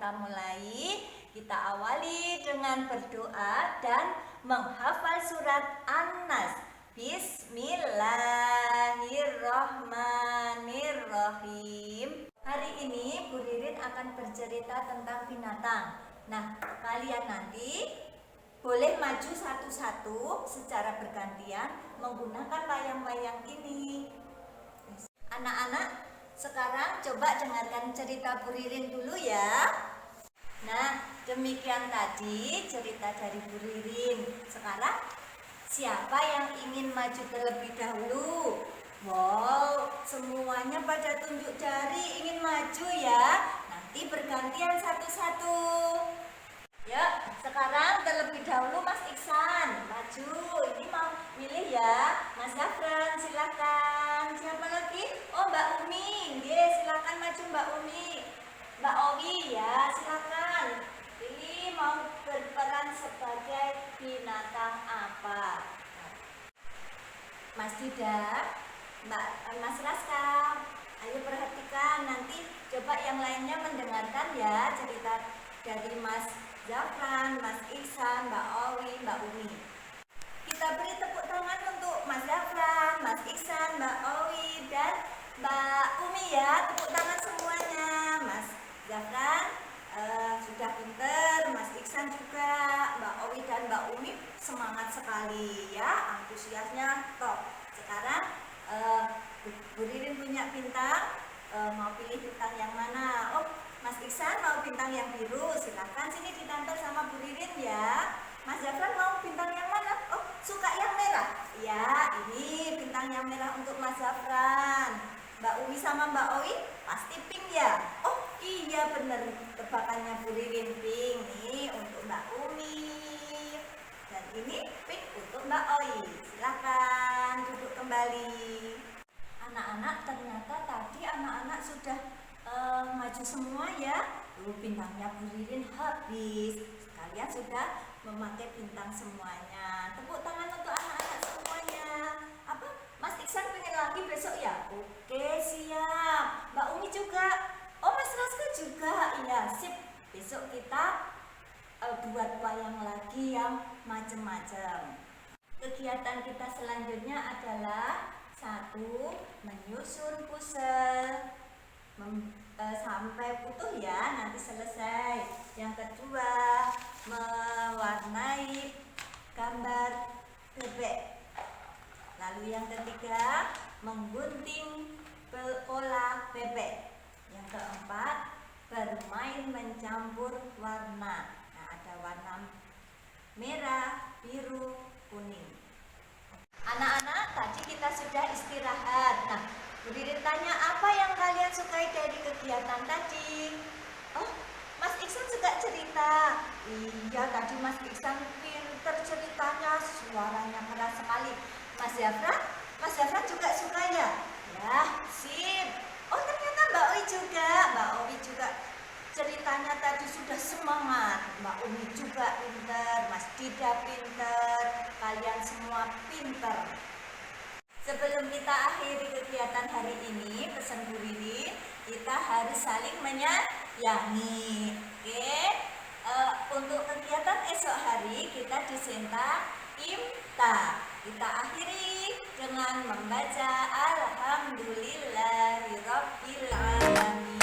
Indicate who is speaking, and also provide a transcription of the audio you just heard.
Speaker 1: kita mulai, kita awali dengan berdoa dan menghafal surat An-Nas. Bismillahirrahmanirrahim. Hari ini Bu Ririn akan bercerita tentang binatang. Nah, kalian nanti boleh maju satu-satu secara bergantian menggunakan wayang-wayang ini. Anak-anak, sekarang coba dengarkan cerita Bu Ririn dulu ya. Nah, demikian tadi cerita dari Bu Ririn. Sekarang siapa yang ingin maju terlebih dahulu? Wow, semuanya pada tunjuk jari ingin maju ya. Nanti bergantian satu-satu. Ya, sekarang terlebih dahulu Mas Iksan maju. Ini mau milih ya. Mas Zafran silakan. Siapa lagi? Oh, Mbak Umi. Silakan maju Mbak Umi. Mbak Owi ya, silakan. Pilih mau berperan sebagai binatang apa? Mas Dida, Mas Raska. Ayo perhatikan, nanti coba yang lainnya mendengarkan ya cerita dari Mas Zafran, Mas Iksan, Mbak Owi, Mbak Umi. Kita beri tepuk tangan untuk Mas Zafran, Mas Iksan, Mbak Owi, dan Mbak Umi ya. Tepuk tangan semuanya. Mas Zafran sudah pinter, Mas Iksan juga, Mbak Owi dan Mbak Umi semangat sekali ya, antusiasnya top. Sekarang Bu Ririn punya bintang, mau pilih bintang yang mana? Oh, Mas Iksan mau bintang yang biru, silakan sini ditempel sama Bu Ririn ya. Mas Zafran mau bintang yang mana? Oh, suka yang merah? Ya, ini bintang yang merah untuk Mas Zafran. Mbak Umi sama Mbak Owi pasti pink ya? Oh iya bener, tebakannya Bu Ririn pink nih untuk Mbak Umi. Dan ini pink untuk Mbak Owi. Silakan duduk kembali. Anak-anak, ternyata tadi anak-anak sudah maju semua ya. Bintangnya Bu Ririn habis. Kalian sudah memakai bintang semuanya. Tepuk tangan untuk anak-anak semuanya. Apa? Mas Iksan pengen lagi besok ya? Oke, siap. Mbak Umi juga. Oh, Mas Raska juga. Iya, sip. Besok kita buat wayang lagi yang macam-macam. Kegiatan kita selanjutnya adalah 1. Menyusun puzzle sampai utuh ya, nanti selesai. Yang kedua, mewarnai gambar bebek. Lalu yang ketiga, menggunting pola bebek. Yang keempat, bermain mencampur warna. Nah, ada warna merah, biru, kuning. Anak-anak, tadi kita sudah istirahat. Nah, Bu Ririn tanya, apa yang kalian sukai dari kegiatan tadi? Oh, Mas Iksan suka cerita. Iya, tadi Mas Iksan pinter ceritanya, suaranya keras sekali. Mas Zafran juga suka ya? Ya, sip. Oh, ternyata Mbak Owi juga. Mbak Owi juga ceritanya tadi sudah semangat. Mbak Umi juga pinter, Mas Dida pinter, kalian semua pinter. Sebelum kita akhiri kegiatan hari ini, pesan Bu Ririn, kita harus saling menyayangi. Oke? Untuk kegiatan esok hari kita disenta imta. Kita akhiri dengan membaca Alhamdulillahirabbil alamin.